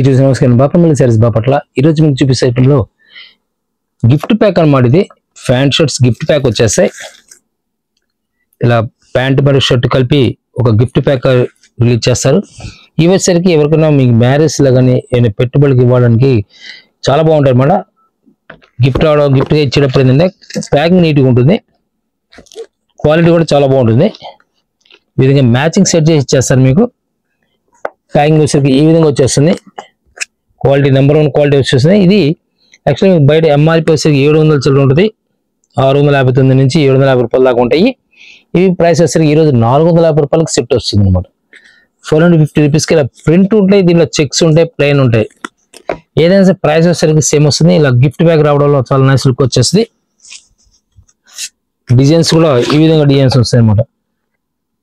ఈరోజు నమస్కారం బాపట్ల సారీస్ బాపట్ల ఈరోజు మీకు చూపిస్తే ఐటెంలో గిఫ్ట్ ప్యాక్ అన్నమాట. ఇది ప్యాంట్ షర్ట్స్ గిఫ్ట్ ప్యాక్ వచ్చేస్తాయి. ఇలా ప్యాంట్ మరియు షర్ట్ కలిపి ఒక గిఫ్ట్ ప్యాక్ రిలీజ్ చేస్తారు. ఈ వచ్చేసరికి ఎవరికైనా మీకు మ్యారేజ్ లా కానీ ఏమైనా పెట్టుబడికి ఇవ్వడానికి చాలా బాగుంటాయి అన్నమాట. గిఫ్ట్ గిఫ్ట్గా ఇచ్చేటప్పుడు ఏంటంటే ప్యాకింగ్ నీట్గా ఉంటుంది, క్వాలిటీ కూడా చాలా బాగుంటుంది. ఈ విధంగా మ్యాచింగ్ సెట్ చేసి ఇచ్చేస్తారు. మీకు ప్యాకింగ్ వచ్చేసరికి ఈ విధంగా వచ్చేస్తుంది. క్వాలిటీ నెంబర్ 1 క్వాలిటీ వచ్చేస్తుంది. ఇది యాక్చువల్లీ బయట ఎంఆర్పీ వచ్చేసరికి 700 చిల్లర ఉంటుంది. 659 నుంచి 750 రూపాయల దాకా ఉంటాయి. ఇవి ప్రైస్ వచ్చేసరికి ఈరోజు 450 రూపాయలకి సెట్ వస్తుంది అనమాట. 450 రూపీస్కి ఇలా ప్రింట్ ఉంటాయి, దీనిలో చెక్స్ ఉంటాయి, ప్లెయిన్ ఉంటాయి. ఏదైనా సరే ప్రైస్ వచ్చేసరికి సేమ్ వస్తుంది. ఇలా గిఫ్ట్ బ్యాగ్ రావడంలో చాలా నైస్ లుక్ వచ్చేస్తుంది. డిజైన్స్ కూడా ఈ విధంగా డిజైన్స్ వస్తాయి అనమాట.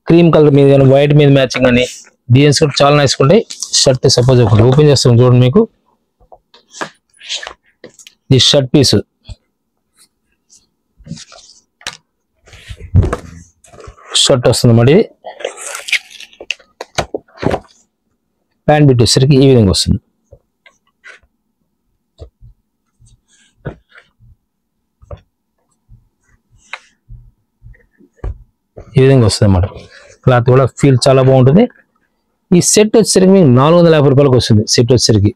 క్రీమ్ కలర్ మీద కానీ వైట్ మీద మ్యాచింగ్ అని డిజైన్స్ కూడా చాలా నైస్ ఉంటాయి. షర్ట్ సపోజ్ ఒకటి ఓపెన్ చేస్తాం చూడండి. మీకు ఇది షర్ట్ పీస్, షర్ట్ వస్తుంది అన్నమాట. ఇది ప్యాంట్ బిట్ వచ్చేసరికి ఈ విధంగా వస్తుంది. ఈ విధంగా వస్తుంది అన్నమాట. క్లాత్ కూడా ఫీల్ చాలా బాగుంటుంది. ఈ సెట్ వచ్చేసరికి మీకు 450 రూపాయలకు వస్తుంది. సెట్ వచ్చేసరికి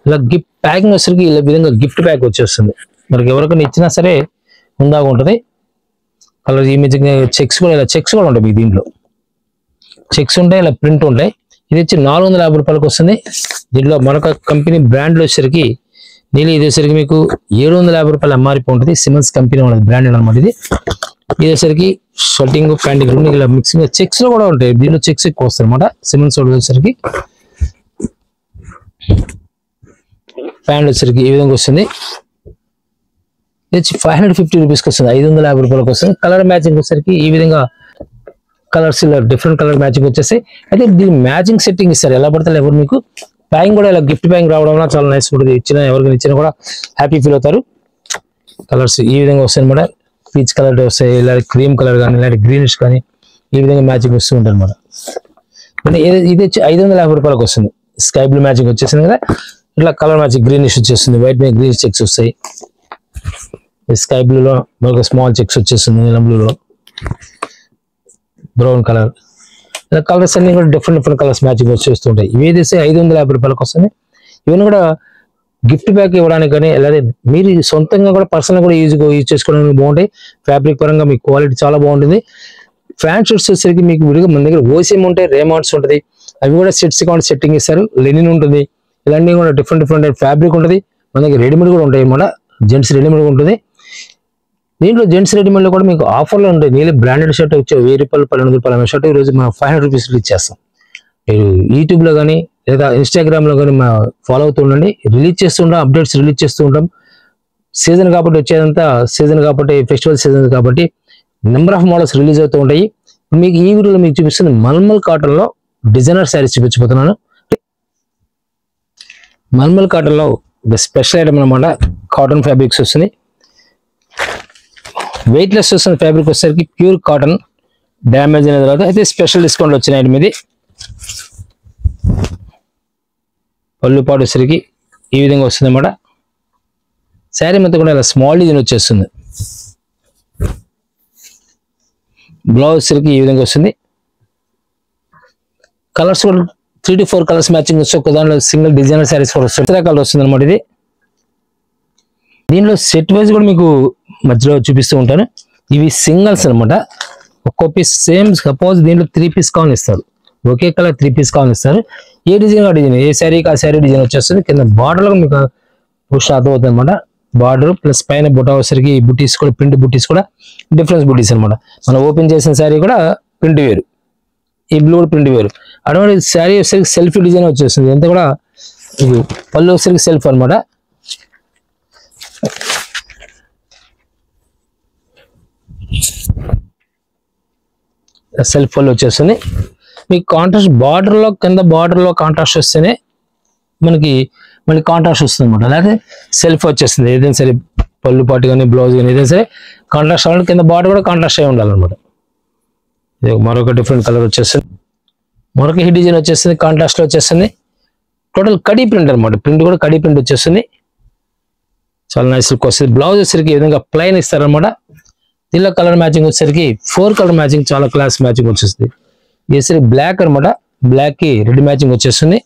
ఇలా గిఫ్ట్ ప్యాకింగ్ వచ్చేసరికి ఇలా విధంగా గిఫ్ట్ ప్యాక్ వచ్చేస్తుంది. మనకి ఎవరికైనా ఇచ్చినా సరే ఉందాగా ఉంటుంది. కలర్ ఇమేజింగ్ చెక్స్ కూడా ఇలా చెక్స్ కూడా ఉంటాయి. మీకు దీంట్లో చెక్స్ ఉంటాయి, ఇలా ప్రింట్ ఉంటాయి. ఇది వచ్చి 450 రూపాయలకు వస్తుంది. దీంట్లో మరొక కంపెనీ బ్రాండ్లో వచ్చేసరికి ఇది వచ్చేసరికి మీకు 750 రూపాయలు ఎంఆర్పీ ఉంటుంది. సిమెన్స్ కంపెనీ ఉన్నది బ్రాండెడ్ అనమాట. ఇది వచ్చేసరికి షర్టింగ్ ప్యాంటింగ్ రెండు ఇలా మిక్సింగ్ చెక్స్ లో కూడా ఉంటాయి. దీనిలో చెక్స్ ఎక్కువ వస్తాయి అనమాట. సిమెన్స్ వచ్చేసరికి ప్యాంట్ వచ్చేసరికి ఈ విధంగా వస్తుంది. ఇది వచ్చి 550 రూపీస్కి వస్తుంది. 550 రూపాయలకు వస్తుంది. కలర్ మ్యాచింగ్ వచ్చేసరికి ఈ విధంగా కలర్స్ ఇలా డిఫరెంట్ కలర్ మ్యాచింగ్ వచ్చేసి అయితే దీని మ్యాచింగ్ సెట్టింగ్ ఇస్తారు. ఎలా పడితే ఎవరు మీకు ప్యాకింగ్ కూడా ఇలా గిఫ్ట్ ప్యాకింగ్ రావడం వల్ల చాలా నైస్ ఉంటుంది. ఎవరికైనా ఇచ్చినా కూడా హ్యాపీ ఫీల్ అవుతారు. కలర్స్ ఈ విధంగా వస్తాయి అనమాట. పీచ్ కలర్ వస్తాయి, ఇలాంటి క్రీమ్ కలర్ కానీ ఇలాంటి గ్రీనిష్ కానీ ఈ విధంగా మ్యాచింగ్ వస్తూ ఉంటుంది అనమాట. ఇది వచ్చి 550 రూపాయలకు వస్తుంది. స్కై బ్లూ మ్యాచింగ్ వచ్చేసింది కదా, ఇట్లా కలర్ మ్యాచింగ్ గ్రీనిష్ వచ్చేస్తుంది. వైట్ మీద గ్రీన్ చెక్స్ వస్తాయి. స్కై బ్లూలో మరొక స్మాల్ చెక్స్ వచ్చేస్తుంది. నీలం బ్లూలో బ్రౌన్ కలర్, ఇలా కలర్స్ అన్ని కూడా డిఫరెంట్ కలర్స్ మ్యాచింగ్ వచ్చేస్తుంటాయి. ఇవి తీస్తే 550 రూపాయలకు వస్తుంది. ఇవన్నీ కూడా గిఫ్ట్ బ్యాక్ ఇవ్వడానికి కానీ అలాగే మీరు సొంతంగా కూడా పర్సనల్ కూడా యూజ్ చేసుకోవడానికి బాగుంటాయి. ఫ్యాబ్రిక్ పరంగా మీకు క్వాలిటీ చాలా బాగుంటుంది. ప్యాంట్ షర్ట్స్ వచ్చేసరికి మీకు విడిగా మన దగ్గర ఓసీఎం ఉంటాయి, రేమాండ్స్ ఉంటుంది. అవి కూడా సెట్స్ కావాలి సెట్టింగ్ ఇస్తారు. లెనిన్ ఉంటుంది. ఇలాంటివి కూడా డిఫరెంట్ ఫ్యాబ్రిక్ ఉంటుంది. మన దగ్గర రెడీమేడ్ కూడా ఉంటాయి అన్నమాట. జెంట్స్ రెడీమేడ్ ఉంటుంది. దీంట్లో జెంట్స్ రెడీమేడ్లో కూడా మీకు ఆఫర్లో ఉంటాయి. నీళ్ళు బ్రాండెడ్ షర్ట్ వచ్చే 1000 రూపాయలు 1200 రూపాయల షర్ట్ ఈరోజు మనం 500 రూపీస్ ఇచ్చేస్తాం. మీరు యూట్యూబ్లో కానీ లేదా ఇన్స్టాగ్రామ్లో కానీ ఫాలో అవుతూ ఉండండి. రిలీజ్ చేస్తూ ఉంటాం, అప్డేట్స్ రిలీజ్ చేస్తూ ఉంటాం. సీజన్ కాబట్టి వచ్చేదంతా సీజన్ కాబట్టి ఫెస్టివల్ సీజన్ కాబట్టి నెంబర్ ఆఫ్ మోడల్స్ రిలీజ్ అవుతూ ఉంటాయి. మీకు ఈ వీడియోలో మీకు చూపిస్తుంది మల్మల్ కాటన్లో డిజైనర్ శారీస్ చూపించబోతున్నాను. మల్మల్ కాటన్లో స్పెషల్ ఐటమ్ అనమాట. కాటన్ ఫ్యాబ్రిక్స్ వస్తుంది. వెయిట్లెస్ వస్తుంది. ఫ్యాబ్రిక్ వచ్చేసరికి ప్యూర్ కాటన్, డ్యామేజ్ అయిన తర్వాత అయితే స్పెషల్ డిస్కౌంట్ వచ్చిన ఐటమ్ ఇది. పళ్ళు పాటు వచ్చేసరికి ఈ విధంగా వస్తుంది అన్నమాట. శారీ మొత్తం కూడా ఇలా స్మాల్ డిజైన్ వచ్చేస్తుంది. బ్లౌజ్ వచ్చేసరికి ఈ విధంగా వస్తుంది. కలర్స్ కూడా 3 to 4 కలర్స్ మ్యాచింగ్ వస్తే ఒక దాంట్లో సింగిల్ డిజైనర్ శారీస్ కూడా వస్తుంది. కలర్ వస్తుంది అనమాట. ఇది దీనిలో సెట్ వైజ్ కూడా మీకు మధ్యలో చూపిస్తూ ఉంటాను. ఇవి సింగిల్స్ అనమాట. ఒక్కో పీస్ సేమ్ సపోజ్ దీంట్లో 3 పీస్ కావాలి ఇస్తారు. ఒకే కలర్ 3 పీస్ కావాలి ఇస్తారు. ఏ డిజైన్ ఆ డిజైన్, ఏ శారీకి ఆ శారీ డిజైన్ వచ్చేస్తుంది. కింద బార్డర్లో మీకు పుష్ అర్థమవుతుంది అనమాట. బార్డర్ ప్లస్ పైన బుటా వచ్చేసరికి ఈ బుటీస్ కూడా ప్రింట్ బుటీస్ కూడా డిఫరెన్స్ బుటీస్ అనమాట. మనం ఓపెన్ చేసిన శారీ కూడా ప్రింట్ వేరు, ఈ బ్లూ ప్రింట్ వేరు. అటువంటి శారీ వచ్చేసరికి సెల్ఫ్ డిజైన్ వచ్చేస్తుంది. అంతా కూడా ఇది పళ్ళు వచ్చేసరికి సెల్ఫ్ అనమాట. సెల్ఫ్ పళ్ళు వచ్చేస్తుంది. మీకు కాంట్రాస్ట్ బార్డర్లో కింద బార్డర్లో కాంట్రాస్ట్ వస్తేనే మనకి మళ్ళీ కాంట్రాస్ట్ వస్తుంది అనమాట. అలాగే సెల్ఫ్ వచ్చేస్తుంది. ఏదైనా సరే పళ్ళు పాటు కానీ బ్లౌజ్ కానీ ఏదైనా సరే కాంట్రాస్ట్ అవ్వాలి. కింద బార్డర్ కూడా కాంట్రాస్ట్ అయి ఉండాలన్నమాట. ఇది మరొక డిఫరెంట్ కలర్ వచ్చేస్తుంది. మరొక హిట్ డిజైన్ వచ్చేస్తుంది. కాంట్రాస్ట్ లో వచ్చేస్తుంది. టోటల్ కడీ ప్రింట్ అనమాట. ప్రింట్ కూడా కడీ ప్రింట్ వచ్చేస్తుంది, చాలా నైస్ లుక్ వస్తుంది. బ్లౌజ్ వచ్చేసరికి ఈ విధంగా ప్లెయిన్ ఇస్తారనమాట. దీనిలో కలర్ మ్యాచింగ్ వచ్చేసరికి 4 కలర్ మ్యాచింగ్, చాలా క్లాస్ మ్యాచింగ్ వచ్చేస్తుంది. ఇది బ్లాక్ అనమాట, బ్లాక్ కి రెడ్ మ్యాచింగ్ వచ్చేస్తుంది.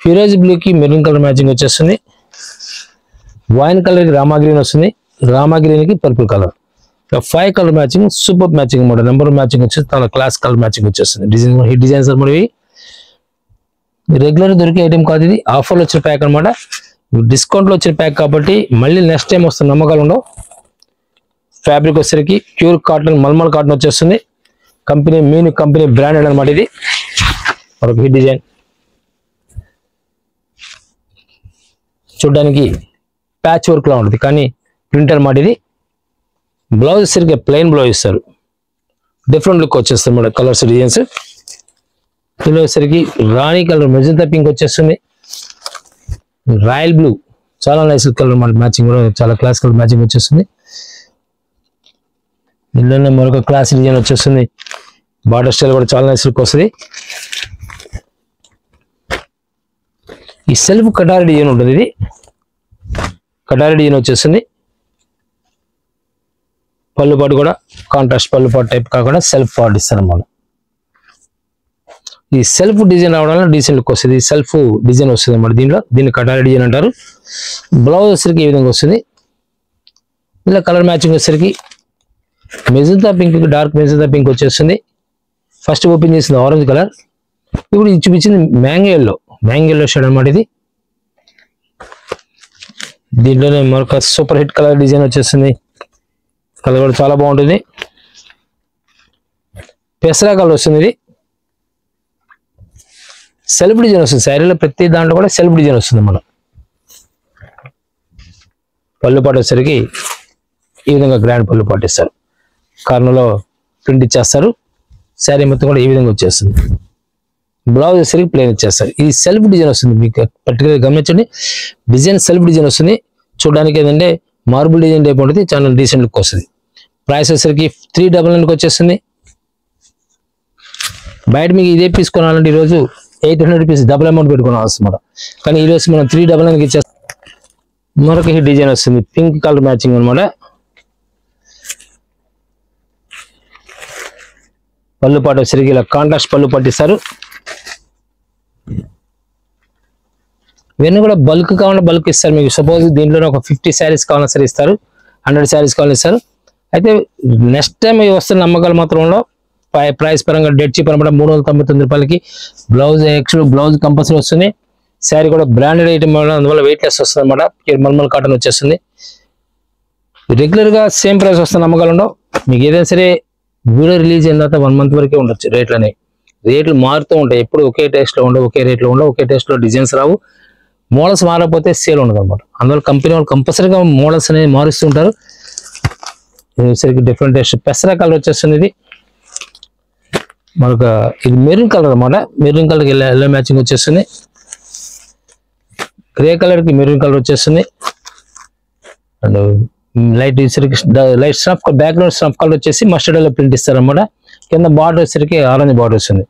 ఫిరోజ్ బ్లూ కి మెరూన్ కలర్ మ్యాచింగ్ వచ్చేస్తుంది. వైన్ కలర్ కి రామా గ్రీన్ వస్తుంది, రామా గ్రీన్ కి purple colour. 5 colour matching, super matching అనమాట. నెంబర్ మ్యాచింగ్ వచ్చేసి చాలా క్లాస్ కలర్ మ్యాచింగ్ వచ్చేస్తుంది. డిజైన్స్ అనమాట. ఇవి రెగ్యులర్ దొరికే ఐటమ్ కాదు, ఇది ఆఫర్లో వచ్చిన ప్యాక్ అనమాట. డిస్కౌంట్ లో వచ్చిన ప్యాక్ కాబట్టి మళ్ళీ నెక్స్ట్ టైం వస్తున్న నమ్మకాలు ఉండవు. ఫ్యాబ్రిక్ వచ్చేసరికి ప్యూర్ కాటన్, మల్మల్ కాటన్ వచ్చేస్తుంది. కంపెనీ బ్రాండెడ్ అనమాట. ఇది మరొక హిట్ డిజైన్, చూడడానికి ప్యాచ్ వర్క్ లా ఉంటుంది కానీ ప్రింట్ అనమాట. ఇది బ్లౌజ్ వచ్చేసరికి ప్లెయిన్ బ్లౌజ్ ఇస్తారు, డిఫరెంట్ లుక్ వచ్చేస్తుంది అన్నమాట. కలర్స్ డిజైన్స్ ఇందులో వచ్చేసరికి రాణి కలర్, మెజంతా పింక్ వచ్చేస్తుంది. రాయల్ బ్లూ, చాలా నైస్ కలర్ అన్నమాట. మ్యాచింగ్ కూడా చాలా క్లాస్ కలర్ మ్యాచింగ్ వచ్చేస్తుంది. ఇందులోనే మరొక క్లాస్ డిజైన్ వచ్చేస్తుంది. బార్డర్ స్టైల్ కూడా చాలా నైస్ లుక్ వస్తుంది. ఈ సెల్ఫ్ కటారీ డిజైన్ ఉంటుంది. ఇది కటారీ డిజైన్ వచ్చేస్తుంది. పళ్ళు పాటు కూడా కాంట్రాస్ట్ పళ్ళు పాటు టైప్ కాకుండా సెల్ఫ్ పార్ట్ ఇస్తారు అన్నమాట. ఈ సెల్ఫ్ డిజైన్ రావడం వల్ల డీసెంట్ లుక్ వస్తుంది. సెల్ఫ్ డిజైన్ వస్తుంది అన్నమాట. దీన్ని కటారీ డిజైన్ అంటారు. బ్లౌజ్ వచ్చేసరికి ఈ విధంగా వస్తుంది. ఇలా కలర్ మ్యాచింగ్ వచ్చేసరికి magenta pink, dark magenta pink వచ్చేస్తుంది. ఫస్ట్ ఓపెన్ చేసింది ఆరెంజ్ కలర్, ఇప్పుడు చూపించింది మ్యాంగో ఎల్లో షేడ్ అనమాట. ఇది దీంట్లోనే మరొక సూపర్ హిట్ కలర్ డిజైన్ వచ్చేస్తుంది. కలర్ కూడా చాలా బాగుంటుంది. పెసరా కలర్ వస్తుంది. ఇది సెల్ఫ్ డిజైన్ వస్తుంది. శారీలో ప్రతి దాంట్లో కూడా సెల్ఫ్ డిజైన్ వస్తుంది మనం. పళ్ళు పాటు వచ్చేసరికి ఈ విధంగా గ్రాండ్ పళ్ళు పాటు ఇస్తారు. కార్నర్లో ప్రింట్ ఇచ్చేస్తారు. శారీ మొత్తం కూడా ఈ విధంగా వచ్చేస్తుంది. బ్లౌజ్ వచ్చేసరికి ప్లెయిన్ ఇచ్చేస్తారు. ఇది సెల్ఫ్ డిజైన్ వస్తుంది. మీకు పర్టికులర్ గమనించండి, డిజైన్ సెల్ఫ్ డిజైన్ వస్తుంది. చూడడానికి ఏంటంటే మార్బుల్ డిజైన్ టైప్ ఉంటుంది, చాలా డీసెంట్ లుక్ వస్తుంది. ప్రైస్ వచ్చేసరికి 399కి వచ్చేస్తుంది. బయట మీకు ఇదే పీస్ కొనాలంటే ఈరోజు 800 రూపీస్ డబుల్ అమౌంట్ పెట్టుకోవాల్సి అనమాట. కానీ ఈరోజు మనం 399కి ఇచ్చేస్తాం. మరొక హిట్ డిజైన్ వస్తుంది, పింక్ కలర్ మ్యాచింగ్ అనమాట. పళ్ళు పాటు వచ్చేసరికి ఇలా కాంట్రాస్ట్ పళ్ళు పట్టిస్తారు. ఇవన్నీ కూడా బల్క్ కావాలంటే బల్క్ ఇస్తారు. మీకు సపోజ్ దీంట్లో ఒక 50 శారీస్ కావాలన్నా సరే ఇస్తారు, 100 శారీస్ కావాలని ఇస్తారు. అయితే నెక్స్ట్ టైం వస్తున్న నమ్మకాలు మాత్రం ఉండవు. ప్రైస్ పరంగా డెడ్ చీప్ అనమాట. 399 రూపాయలకి బ్లౌజ్, యాక్చువల్ బ్లౌజ్ కంపల్సరీ వస్తుంది. శారీ కూడా బ్రాండెడ్ ఐటమ్, అందువల్ల వెయిట్ లెస్ వస్తుంది అనమాట. మల్మల్ కాటన్ వచ్చేస్తుంది. రెగ్యులర్ గా సేమ్ ప్రైస్ వస్తున్న నమ్మకాలు ఉండవు. మీకు ఏదైనా సరే వీడియో రిలీజ్ అయిన తర్వాత 1 మంత్ వరకే ఉండొచ్చు. రేట్లు మారుతూ ఉంటాయి. ఎప్పుడు ఒకే టేస్ట్ లో ఉండవు, ఒకే రేట్లో ఉండవు, ఒకే టేస్ట్ లో డిజైన్స్ రావు. మోడల్స్ మారకపోతే సేల్ ఉండదు అనమాట. అందువల్ల కంపెనీ వాళ్ళు కంపల్సరీగా మోడల్స్ అనేది మారుస్తుంటారు. సరికి డిఫరెంట్ టేస్ట్. పెసరా కలర్ వచ్చేస్తుంది. ఇది మనకు ఇది మెరూన్ కలర్ అనమాట. మెరూన్ కలర్ కి ఎల్లో మ్యాచింగ్ వచ్చేస్తుంది. గ్రే కలర్ కి మెరూన్ కలర్ వచ్చేస్తుంది. And light snuff background snuff colour వచ్చేసి మస్టర్డ్ ఎల్లో ప్రింట్ ఇస్తారు అనమాట. కింద బార్డర్ వచ్చేసరికి ఆరెంజ్ బార్డర్ వస్తుంది.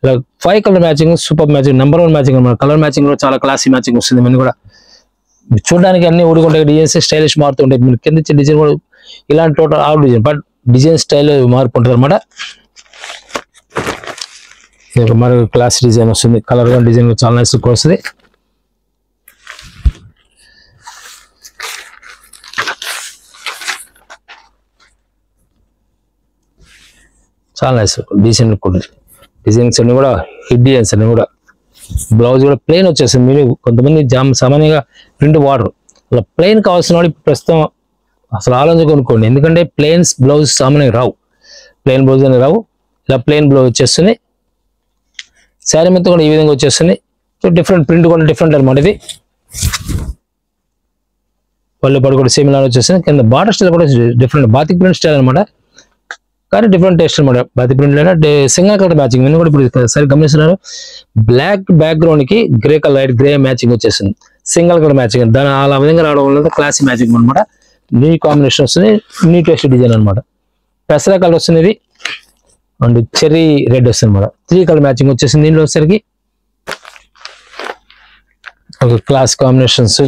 ఇలా 5 colour matching, super matching, number 1 matching అనమాట. కలర్ మ్యాచింగ్ కూడా చాలా క్లాసీ మ్యాచింగ్ వస్తుంది. మనం కూడా చూడడానికి అన్ని ఊడుకుంటాయి, డిజైన్స్ స్టైలిష్ మారుతూ ఉంటాయి. మీరు కింద ఇచ్చే డిజైన్ కూడా ఇలాంటి total all design, but design style మార్పు ఉంటుంది అనమాట. మరో క్లాస్ డిజైన్ వస్తుంది. కలర్ డిజైన్ చాలా నైస్ లుక్ వస్తుంది. చాలా నైస్ డీసెంట్ లుక్ ఉంటుంది. డిజైన్స్ అన్ని కూడా హిట్ డిజైన్స్ అన్ని కూడా. బ్లౌజ్ కూడా ప్లెయిన్ వచ్చేస్తుంది. మీరు కొంతమంది సామాన్యంగా ప్రింట్ వాడరు, అలా ప్లెయిన్ కావాల్సిన వాడు ఇప్పుడు ప్రస్తుతం అసలు ఆలోచన కొనుక్కోండి. ఎందుకంటే ప్లెయిన్స్ బ్లౌజ్ సామాన్యంగా రావు, ప్లెయిన్ బ్లౌజ్ అని రావు. ఇలా ప్లెయిన్ బ్లౌజ్ వచ్చేస్తుంది. శారీ మొత్తం కూడా ఈ విధంగా వచ్చేస్తుంది. డిఫరెంట్ ప్రింట్ కూడా డిఫరెంట్ అనమాట. ఇది పళ్ళు పాటు కూడా సేమ్ ఇలా వచ్చేస్తుంది. కింద బార్డర్ స్టైల్ కూడా డిఫరెంట్, బాతిక్ ప్రింట్ స్టైల్ అనమాట. కానీ డిఫరెంట్ టేస్ట్ అనమాట. బాతిక్ ప్రింట్ లేదా సింగల్ కలర్ మ్యాచింగ్. ఇవన్నీ కూడా ఇప్పుడు సరే గమనిస్తున్నారు. బ్లాక్ బ్యాక్గ్రౌండ్ కి grey colour, light grey matching వచ్చేస్తుంది. సింగల్ కలర్ మ్యాచింగ్, దాని అలా విధంగా రావడం వల్ల క్లాసీ మ్యాచింగ్ అనమాట. నీ కాంబినేషన్ వస్తుంది, నీ టేస్ట్ డిజైన్ అనమాట. పెసరా కలర్ వస్తుంది. ఇది అండ్ చెర్రీ రెడ్ వస్తుంది అనమాట. 3 కలర్ మ్యాచింగ్ వచ్చేసింది. దీనిలో వచ్చేసరికి ఒక క్లాస్ కాంబినేషన్స్,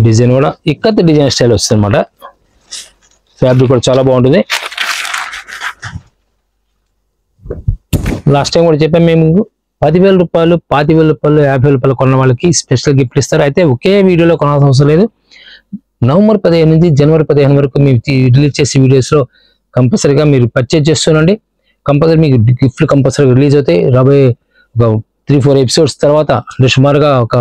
డిజైన్ కూడా ఇక్కత్ డిజైన్ స్టైల్ వస్తుంది అనమాట. ఫ్యాబ్రిక్ కూడా చాలా బాగుంటుంది. లాస్ట్ టైం కూడా చెప్పాము మేము 10,000 రూపాయలు, 25,000 రూపాయలు, 50,000 రూపాయలు కొన్న వాళ్ళకి స్పెషల్ గిఫ్ట్ ఇస్తారు. అయితే ఒకే వీడియోలో కొనాల్సిన అవసరం లేదు. నవంబర్ 15 నుంచి జనవరి 15 వరకు మేము రిలీజ్ చేసే వీడియోస్లో కంపల్సరీగా మీరు పర్చేజ్ చేస్తుండండి. కంపల్సరీ మీకు గిఫ్ట్లు కంపల్సరీ రిలీజ్ అవుతాయి. రాబోయే ఒక 3-4 ఎపిసోడ్స్ తర్వాత అంటే సుమారుగా ఒక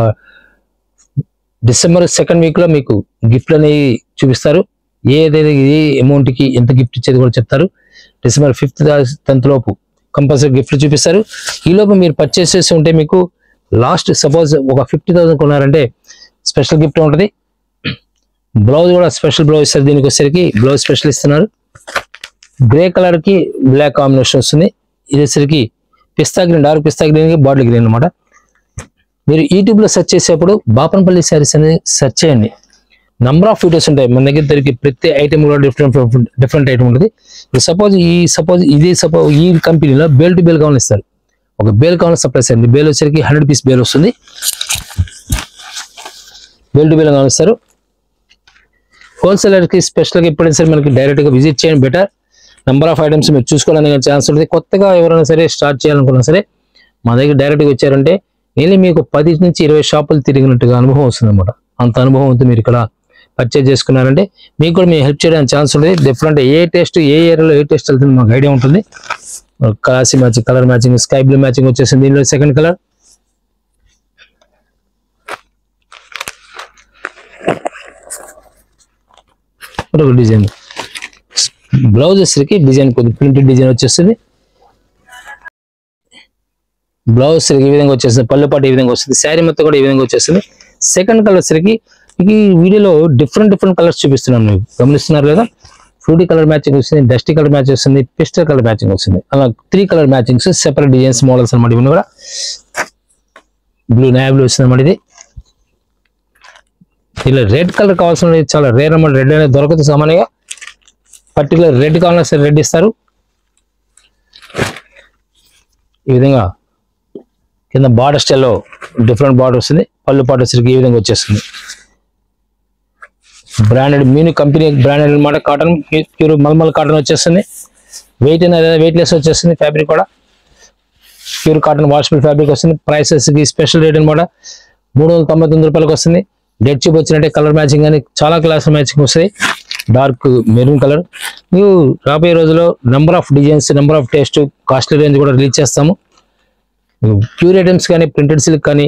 డిసెంబర్ 2nd వీక్లో మీకు గిఫ్ట్లు అనేవి చూపిస్తారు. ఏదైతే ఏ అమౌంట్కి ఎంత గిఫ్ట్ ఇచ్చేది కూడా చెప్తారు. డిసెంబర్ 5th 10th లోపు కంపల్సరీ గిఫ్ట్లు చూపిస్తారు. ఈ లోపు మీరు పర్చేస్ చేసి ఉంటే మీకు లాస్ట్ సపోజ్ ఒక 50,000 కొన్నారంటే స్పెషల్ గిఫ్ట్ ఉంటుంది. బ్లౌజ్ కూడా స్పెషల్ బ్లౌజ్ ఇస్తారు. దీనికి వచ్చేసరికి బ్లౌజ్ స్పెషల్ ఇస్తున్నారు. గ్రే కలర్ కి బ్లాక్ కాంబినేషన్ వస్తుంది. ఇది వచ్చేసరికి పిస్తా గ్రీన్, డార్క్ పిస్తా గ్రీన్ కి బాటిల్ గ్రీన్ అనమాట. మీరు యూట్యూబ్ లో సెర్చ్ చేసేప్పుడు బాపనపల్లి శారీస్ అనేది సెర్చ్ చేయండి. నంబర్ ఆఫ్ వీడియోస్ ఉంటాయి మన దగ్గర. దొరికి ప్రతి ఐటమ్ కూడా డిఫరెంట్ ఐటమ్ ఉంటుంది. సపోజ్ ఈ కంపెనీలో బేల్ టు బేల్ కావాలి ఇస్తారు. ఒక బేల్ కావాలి సప్లై చేయండి. బేల్ వచ్చేసరికి 100 పీస్ బేల్ వస్తుంది. బేల్ టు బేల్ కావాలి ఇస్తారు. హోల్సేలర్ కి స్పెషల్ గా ఎప్పుడైనా సరే మనకి డైరెక్ట్ గా విజిట్ చేయండి బెటర్. నెంబర్ ఆఫ్ ఐటమ్స్ మీరు చూసుకోవడానికి ఛాన్స్ ఉంటుంది. కొత్తగా ఎవరైనా సరే స్టార్ట్ చేయాలనుకున్నా సరే మా దగ్గర డైరెక్ట్గా వచ్చారంటే నేను మీకు 10 నుంచి 20 షాపులు తిరిగినట్టుగా అనుభవం వస్తుంది అనమాట. అంత అనుభవం ఉంటుంది. మీరు ఇక్కడ పర్చేజ్ చేసుకున్నారంటే మీకు కూడా మేము హెల్ప్ చేయడానికి ఛాన్స్ ఉంటుంది. డిఫరెంట్ ఏ టేస్ట్ ఏ ఏరియాలో ఏ టేస్ట్ వెళ్తుంది మాకు ఐడియా ఉంటుంది. Classy matching, colour matching, sky blue matching వచ్చేసింది. దీనిలో సెకండ్ కలర్ ఒక డిజైన్. బ్లౌజ్ వచ్చేసరికి డిజైన్ కొద్దిగా ప్రింటెడ్ డిజైన్ వచ్చేస్తుంది. బ్లౌజ్ ఈ విధంగా వచ్చేస్తుంది. పళ్ళుపాటు ఈ విధంగా వస్తుంది. శారీ మొత్తం కూడా ఈ విధంగా వచ్చేస్తుంది. సెకండ్ కలర్ వచ్చేసరికి ఈ వీడియోలో డిఫరెంట్ కలర్స్ చూపిస్తున్నాను. మీకు గమనిస్తున్నారు లేదా? ఫ్రూటీ కలర్ మ్యాచింగ్ వస్తుంది, డస్టీ కలర్ మ్యాచ్ వస్తుంది, పిస్టల్ కలర్ మ్యాచింగ్ వస్తుంది. అలా 3 colour matchings, separate designs, models అనమాట. ఇవన్నీ కూడా బ్లూ, నేవీ బ్లూ వస్తుంది అనమాట. ఇది ఇలా రెడ్ కలర్ కావాల్సిన చాలా రేర్ అన్నమాట. రెడ్ అనేది దొరకదు సామాన్యంగా. పర్టికులర్ రెడ్ కావాలన్నా సరే రెడ్ ఇస్తారు. ఈ విధంగా కింద బార్డర్ స్టైల్లో డిఫరెంట్ బార్డర్ వస్తుంది. పళ్ళు పాటు వచ్చేసరికి ఈ విధంగా వచ్చేస్తుంది. బ్రాండెడ్ మీను కంపెనీ బ్రాండెడ్ అనమాట. కాటన్ ప్యూర్ మల్మల్ కాటన్ వచ్చేస్తుంది. వెయిట్ అనేది వెయిట్లెస్ వచ్చేస్తుంది. ఫ్యాబ్రిక్ కూడా ప్యూర్ కాటన్ వాషబుల్ ఫ్యాబ్రిక్ వస్తుంది. ప్రైసెస్కి స్పెషల్ రేట్ అనమాట. 399 రూపాయలకు వస్తుంది. డెడ్ చిప్ వచ్చినట్టే కలర్ మ్యాచింగ్ అని చాలా క్లాస్ మ్యాచింగ్ వస్తాయి. Dark maroon colour. ನೀವು రాబోయే రోజుల్లో number of designs, number of taste, costly range కూడా రిలీజ్ చేస్తాము. ప్యూర్ ఐటమ్స్ కానీ, ప్రింటెడ్ సిల్క్ కానీ,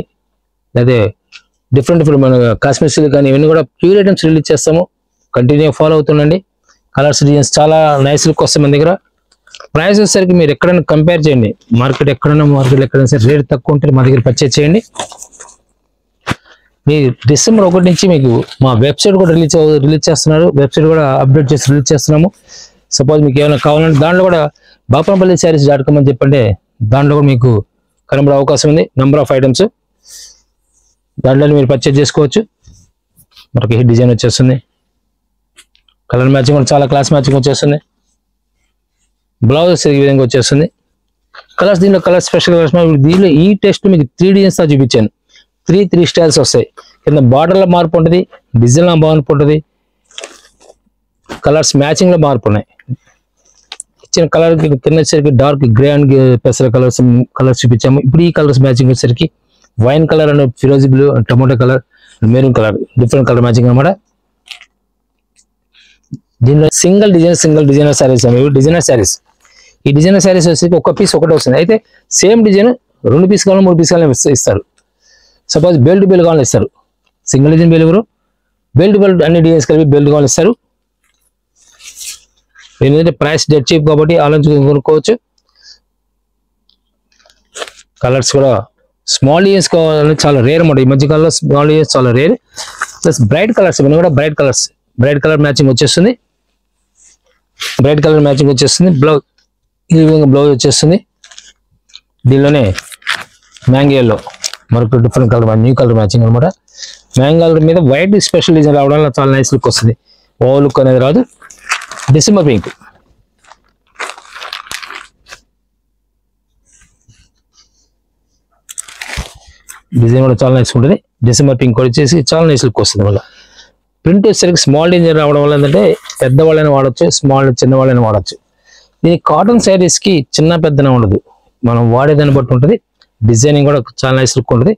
లేదా డిఫరెంట్ మన కాశ్మీర్ సిల్క్ కానీ ఇవన్నీ కూడా ప్యూర్ ఐటమ్స్ రిలీజ్ చేస్తాము. కంటిన్యూగా ఫాలో అవుతుండండి. కలర్స్ డిజైన్స్ చాలా నైస్ లుక్ వస్తాయి మన దగ్గర. ప్రైస్ వచ్చేసరికి మీరు ఎక్కడైనా కంపేర్ చేయండి. మార్కెట్ ఎక్కడైనా సరే రేట్ తక్కువ ఉంటే మా దగ్గర పర్చేజ్ చేయండి. మీ డిసెంబర్ 1 నుంచి మీకు మా వెబ్సైట్ కూడా రిలీజ్ చేస్తున్నారు. వెబ్సైట్ కూడా అప్డేట్ చేసి రిలీజ్ చేస్తున్నాము. సపోజ్ మీకు ఏమైనా కావాలంటే దాంట్లో కూడా బాపనపల్లి sarees.com అని చెప్పండి. దాంట్లో కూడా మీకు కనబడే అవకాశం ఉంది. నెంబర్ ఆఫ్ ఐటమ్స్ దాంట్లో మీరు పర్చేజ్ చేసుకోవచ్చు. మనకి డిజైన్ వచ్చేస్తుంది. కలర్ మ్యాచింగ్ కూడా చాలా క్లాస్ మ్యాచింగ్ వచ్చేస్తుంది. బ్లౌజ్ ఈ విధంగా వచ్చేస్తుంది. కలర్స్ దీనిలో కలర్ స్పెషల్ కలర్స్ దీనిలో ఈ టెస్ట్ మీకు 3 డిజైన్స్ తో చూపించాను. 3 స్టైల్స్ వస్తాయి. కింద బార్డర్లో మార్పు ఉంటుంది, డిజైన్లో మార్పు ఉంటుంది, కలర్స్ మ్యాచింగ్ లో మార్పు ఉన్నాయి. ఇచ్చిన కలర్ కింద వచ్చేసరికి డార్క్ గ్రే అండ్ పెసర కలర్స్ చూపించాము. ఇప్పుడు ఈ కలర్స్ మ్యాచింగ్ వచ్చేసరికి వైన్ కలర్ అండ్ ఫిరోజీ blue, tomato colour, maroon colour, different colour matching అనమాట. దీనిలో సింగిల్ డిజైనర్ శారీస్ అనేవి డిజైనర్ శారీస్. ఈ డిజైనర్ శారీస్ వచ్చేసి ఒక పీస్ ఒకటే వస్తుంది. అయితే సేమ్ డిజైన్ 2 పీస్ కావాలి, 3 పీస్ కావాలి ఇస్తారు. సపోజ్ బెల్ టు బెల్ కావాలి ఇస్తారు. సింగిల్ డిజైన్ బెల్ ఎవరు, బెల్ టు బెల్ అన్ని డిజైన్స్ కలిపి బెల్ కావాలి ఇస్తారు. ఏంటంటే ప్రైస్ డెడ్ చీప్ కాబట్టి ఆలోచించుకొని కొనుక్కోవచ్చు. కలర్స్ కూడా స్మాల్ డిజైన్స్ కావాలని చాలా రేర్ అన్నమాట. ఈ మధ్య కాలంలో స్మాల్ డిజైన్స్ చాలా రేర్. ప్లస్ బ్రైట్ కలర్స్ ఇవన్నీ కూడా బ్రైట్ కలర్ మ్యాచింగ్ వచ్చేస్తుంది. బ్లౌజ్ ఈ విధంగా బ్లౌజ్ వచ్చేస్తుంది. దీనిలోనే మ్యాంగోలో మరొక different colour, new colour matching అనమాట. మ్యాంగో కలర్ మీద వైట్ స్పెషల్ డిజైన్ రావడం వల్ల చాలా నైస్ లుక్ వస్తుంది. ఓవర్ లుక్ అనేది రాదు. డిసెంబర్ పింక్, డిజైన్ కూడా చాలా నైస్ ఉంటుంది. డిసెంబర్ పింక్ కూడా వచ్చేసి చాలా నైస్ లుక్ వస్తుంది. మళ్ళీ ప్రింట్ వచ్చేసరికి స్మాల్ డిజైన్ రావడం వల్ల ఏంటంటే పెద్దవాళ్ళైనా వాడచ్చు, చిన్నవాళ్ళైనా వాడచ్చు. దీని కాటన్ శారీస్కి చిన్న పెద్దనే ఉండదు, మనం వాడేదాన్ని బట్టి ఉంటుంది. డిజైనింగ్ కూడా చాలా నైస్ లుక్ ఉంటుంది.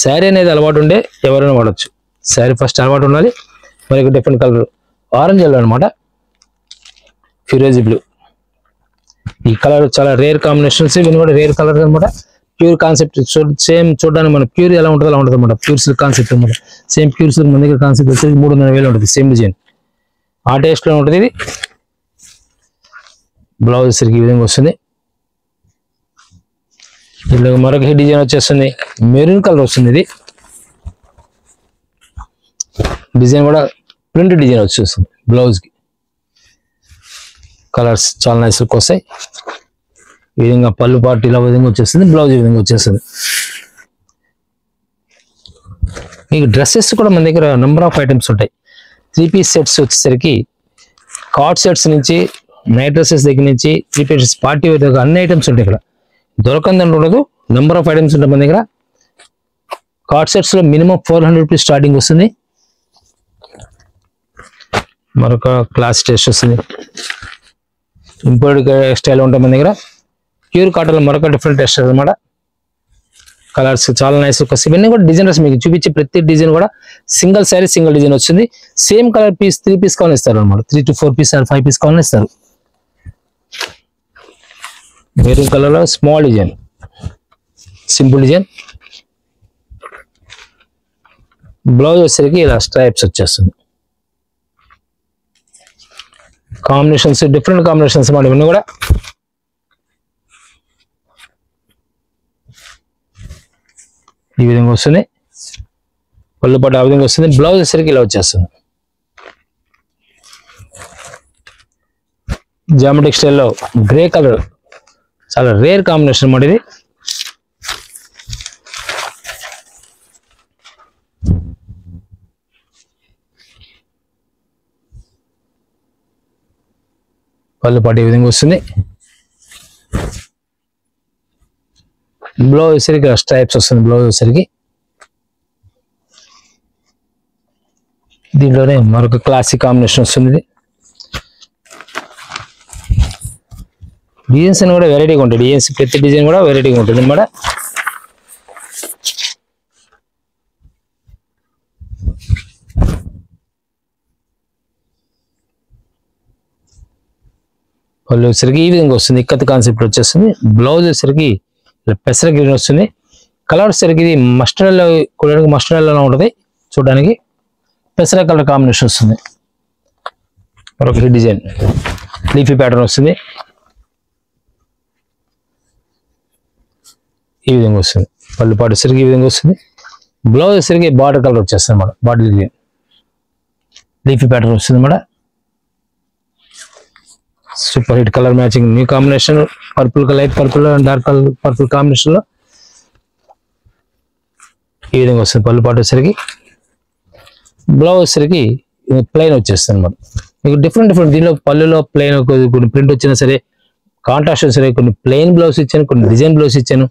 శారీ అనేది అలవాటు ఉండే ఎవరైనా వాడచ్చు. శారీ ఫస్ట్ అలవాటు ఉండాలి. మరి డిఫరెంట్ కలర్ ఆరెంజ్ ఎల్లో అనమాట, ఫిరోజీ బ్లూ. ఈ కలర్ చాలా రేర్ కాంబినేషన్స్, ఇవన్నీ కూడా రేర్ కలర్ అనమాట. ప్యూర్ కాన్సెప్ట్ సేమ్ చూడడానికి మన ప్యూర్ ఎలా ఉంటుంది అలా ఉంటుంది అనమాట. ప్యూర్ సిల్క్ కాన్సెప్ట్ అనమాట. సేమ్ ప్యూర్ సిల్క్ మన దగ్గర కాన్సెప్ట్ వచ్చేసి 3,500 ఉంటుంది. సేమ్ డిజైన్ ఆ టేస్ట్ లో ఉంటుంది. ఇది బ్లౌజ్ సరికి ఈ విధంగా వస్తుంది. దీనిలో మరొక డిజైన్ వచ్చేస్తుంది, మెరూన్ కలర్ వస్తుంది. ఇది డిజైన్ కూడా ప్రింట్ డిజైన్ వచ్చేస్తుంది. బ్లౌజ్ కి కలర్స్ చాలా నైస్ లుక్ వస్తాయి. ఈ విధంగా పళ్ళు పాటు ఇలా విధంగా వచ్చేస్తుంది, బ్లౌజ్ ఈ విధంగా వచ్చేస్తుంది. మీకు డ్రెస్సెస్ కూడా మన దగ్గర నెంబర్ ఆఫ్ ఐటమ్స్ ఉంటాయి. 3 పీస్ సెట్స్ వచ్చేసరికి కార్డ్ సెట్స్ నుంచి నైట్ డ్రెస్సెస్ దగ్గర నుంచి 3 పీసెస్ పార్టీ వేర్ దగ్గర అన్ని ఐటమ్స్ ఉంటాయి. ఇక్కడ దొరకందని ఉండదు, నెంబర్ ఆఫ్ ఐటమ్స్ ఉంటాయి మన దగ్గర. కార్డ్ సెట్స్ లో మినిమం 400 రూపీస్ స్టార్టింగ్ వస్తుంది. మరొక క్లాస్ టేస్ట్ వస్తుంది. ఇంపోర్టెడ్ స్టైల్ ఉంటాయి మన దగ్గర. ప్యూర్ కాటన్ మరొక డిఫరెంట్ టెస్ట్ అనమాట. కలర్స్ చాలా నైస్ లుక్ వస్తాయి. ఇవన్నీ కూడా డిజైనర్స్ మీకు చూపించే ప్రతి డిజైన్ కూడా సింగిల్ శారీ సింగిల్ డిజైన్ వచ్చింది. సేమ్ కలర్ పీస్ 3 పీస్ కావాలని ఇస్తారు అనమాట. 3 to 4 పీస్ 5 పీస్ కావాలని ఇస్తారు. మెరూన్ కలర్ లో small design, simple design. Blouse వచ్చేసరికి ఇలా స్ట్రైప్స్ వచ్చేస్తుంది. కాంబినేషన్స్ డిఫరెంట్ కాంబినేషన్స్ మాట ఇవన్నీ కూడా. ఈ విధంగా వస్తుంది. పళ్ళు పాటు ఆ విధంగా వస్తుంది. బ్లౌజ్ వచ్చేసరికి ఇలా వచ్చేస్తుంది. జామెట్రిక్ స్టైల్లో గ్రే కలర్ చాలా రేర్ కాంబినేషన్ అన్నమాట ఇది. పళ్ళు పాటు ఈ విధంగా వస్తుంది. బ్లౌజ్ వచ్చేసరికి స్ట్రైప్స్ వస్తుంది. బ్లౌజ్ వచ్చేసరికి దీంట్లోనే మరొక క్లాసిక్ కాంబినేషన్ వస్తుంది. డిజైన్స్ అని కూడా వెరైటీగా ఉంటాయి. డిజైన్స్ ప్రతి డిజైన్ కూడా వెరైటీగా ఉంటుంది అన్నమాట. పళ్ళు వచ్చేసరికి ఈ విధంగా వస్తుంది. ఇక్కత్ కాన్సెప్ట్ వచ్చేస్తుంది. బ్లౌజ్ వచ్చేసరికి పెసర గ్రీన్ వస్తుంది. కలర్ వచ్చేసరికి ఇది మస్టర్డ్ కొనడానికి మస్టర్డ్ ఎలా ఉంటుంది చూడడానికి. పెసర కలర్ కాంబినేషన్ వస్తుంది. మరొక డిజైన్ లీఫీ ప్యాటర్న్ వస్తుంది. ఈ విధంగా వస్తుంది. పళ్ళు పాటు వచ్చేసరికి ఈ విధంగా వస్తుంది. బ్లౌజ్ వచ్చేసరికి బార్డర్ కలర్ వచ్చేస్తుంది అన్నమాట. బాటిల్ గ్రీన్ లీఫీ ప్యాటర్న్ వస్తుంది అన్నమాట. Super hit colour matching new combination. Purple light purple and dark colour purple combination లో ఈ విధంగా వస్తుంది. పళ్ళు పాటు వచ్చేసరికి బ్లౌజ్ వచ్చేసరికి ప్లెయిన్ వచ్చేస్తుంది అనమాట. మీకు డిఫరెంట్ దీనిలో పళ్ళులో ప్లెయిన్ కొన్ని ప్రింట్ వచ్చినా సరే, కాంట్రాస్ట్ సరే, కొన్ని ప్లెయిన్ బ్లౌజ్ ఇచ్చాను, కొన్ని డిజైన్ బ్లౌజ్ ఇచ్చాను.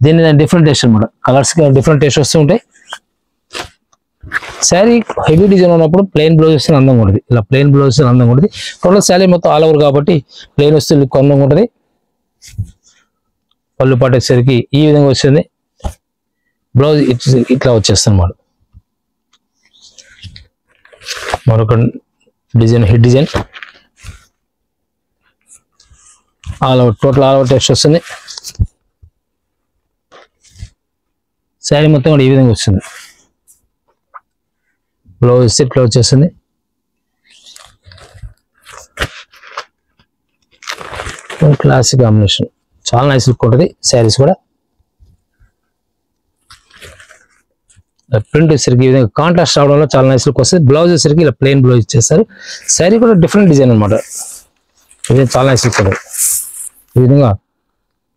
దీన్ని డిఫరెంట్ టేస్ట్ అనమాట. కలర్స్ డిఫరెంట్ టేస్ట్ వస్తూ ఉంటాయి. శారీ హెవీ డిజైన్ ఉన్నప్పుడు ప్లెయిన్ బ్లౌజ్ వస్తే అందంగా ఉంటుంది. ఇలా ప్లెయిన్ బ్లౌజ్ వస్తే అందంగా ఉంటుంది. టోటల్ శారీ మొత్తం ఆల్ ఓవర్ కాబట్టి ప్లెయిన్ వస్తే లుక్ అందంగా ఉంటుంది. పళ్ళు పాటు వచ్చేసరికి ఈ విధంగా వస్తుంది. బ్లౌజ్ ఇట్లా వచ్చేస్తుంది అన్నమాట. మరొక design hit design total all over text వస్తుంది. శారీ మొత్తం కూడా ఈ విధంగా వస్తుంది. బ్లౌజ్ ఇట్లా వచ్చేస్తుంది. క్లాసిక్ కాంబినేషన్ చాలా నైస్ లుక్ ఉంటుంది. శారీస్ కూడా ప్రింట్ వచ్చేసరికి ఈ విధంగా కాంట్రాస్ట్ రావడంలో చాలా నైస్ లుక్ వస్తుంది. బ్లౌజ్ వచ్చేసరికి ఇలా ప్లెయిన్ బ్లౌజ్ ఇచ్చేస్తారు. శారీ కూడా డిఫరెంట్ డిజైన్ అనమాట. ఇది చాలా నైస్ లుక్ ఉంటుంది. ఈ విధంగా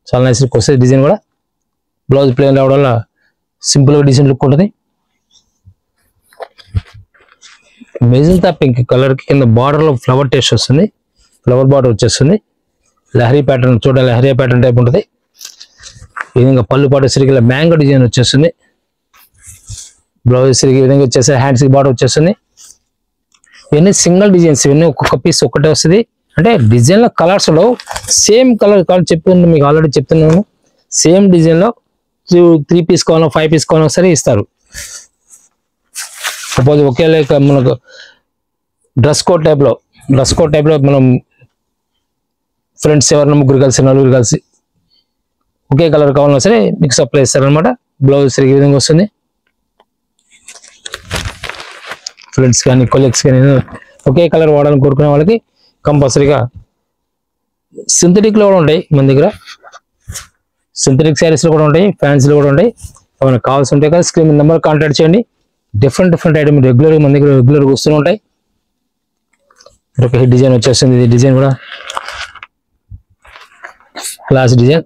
చాలా నైస్ లుక్ వస్తుంది. డిజైన్ కూడా బ్లౌజ్ ప్లెయిన్ రావడం వల్ల సింపుల్గా డిజైన్ లుక్ ఉంటుంది. మెజంతా పింక్ కలర్ కి కింద బార్డర్ లో ఫ్లవర్ టేస్ట్ వస్తుంది. ఫ్లవర్ బార్డర్ వచ్చేస్తుంది. లహరీ ప్యాటర్న్ చూడాలి, లహరీ ప్యాటర్న్ టైప్ ఉంటుంది. ఈ విధంగా పళ్ళు పాటు వచ్చేసరికి ఇలా మ్యాంగో డిజైన్ వచ్చేస్తుంది. బ్లౌజ్ వచ్చేసరికి ఈ విధంగా వచ్చేసి హ్యాండ్స్కి బార్డర్ వచ్చేస్తుంది. ఇవన్నీ సింగిల్ డిజైన్స్, ఇవన్నీ ఒక్కొక్క పీస్ ఒక్కటే వస్తుంది. అంటే డిజైన్లో కలర్స్ లో సేమ్ కలర్ చెప్తున్నాను మీకు, ఆల్రెడీ చెప్తున్నాను. సేమ్ డిజైన్లో 3 పీస్ కావాలో 5 పీస్ కావాలో సరే ఇస్తారు. సపోజ్ ఒకే మనకు డ్రెస్ కోడ్ టైప్లో మనం ఫ్రెండ్స్ ఎవరైనా 3 కలిసి 4 కలిసి ఒకే కలర్ కావాలన్నా సరే మీకు సప్లై ఇస్తారనమాట. బ్లౌజ్ సరిగ్గా ఈ విధంగా వస్తుంది. ఫ్రెండ్స్ కానీ కొలీగ్స్ కానీ ఒకే కలర్ వాడాలని కోరుకునే వాళ్ళకి కంపల్సరీగా సింథటిక్లో కూడా ఉంటాయి మన దగ్గర. సింథటిక్ శారీస్లో కూడా ఉంటాయి, ఫ్యాన్సీలో కూడా ఉంటాయి. ఏమైనా కావాల్సి ఉంటే కదా స్క్రీన్ నెంబర్ కాంటాక్ట్ చేయండి. డిఫరెంట్ ఐటమ్ రెగ్యులర్గా మన దగ్గర రెగ్యులర్గా వస్తూనే ఉంటాయి. ఒక డిజైన్ వచ్చేస్తుంది. ఇది డిజైన్ కూడా class design,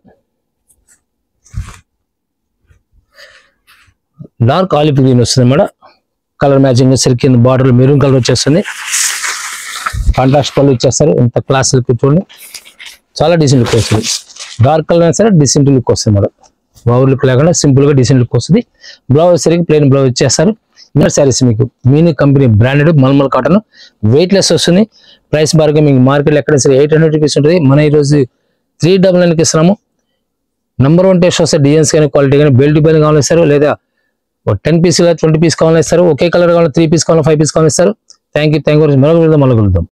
dark olive green వస్తుంది అన్నమాట. కలర్ మ్యాచింగ్ వచ్చేసరికి కింద బార్డర్ మెరూన్ కలర్ వచ్చేస్తుంది. కాంట్రాస్ట్ పళ్ళు ఇచ్చేస్తారు. ఎంత క్లాస్ లుక్ చూడండి, చాలా డీసెంట్ లుక్ వస్తుంది. డార్క్ కలర్ అయినా సరే డీసెంట్ లుక్ వస్తుంది మేడం. ఓవర్ లుక్ లేకుండా సింపుల్ గా డీసెంట్ లుక్ వస్తుంది. బ్లౌజ్ వచ్చేసరికి ప్లెయిన్ బ్లౌజ్ ఇచ్చేస్తారు. ఇన్నర్ శారీస్ మీకు మీని company branded mulmul cotton, weightless వస్తుంది. ప్రైస్ బార్గా మీకు మార్కెట్లో ఎక్కడ సరే 800 రూపీస్ ఉంటుంది. మన ఈరోజు 399కి ఇస్తున్నాము. నంబర్ 1 టేస్ట్ వస్తే డిజైన్స్ కానీ క్వాలిటీ కానీ బెల్ట్ పైన కావాలని ఇస్తారు, లేదా 10 పీస్ 20 పీస్ కావాలని ఇస్తారు. ఒకే కలర్ కావాలి 3 పీస్ కావాలి 5 పీస్ కావాలి ఇస్తారు. థ్యాంక్ యూ మరొక మళ్ళీ కలుద్దాం.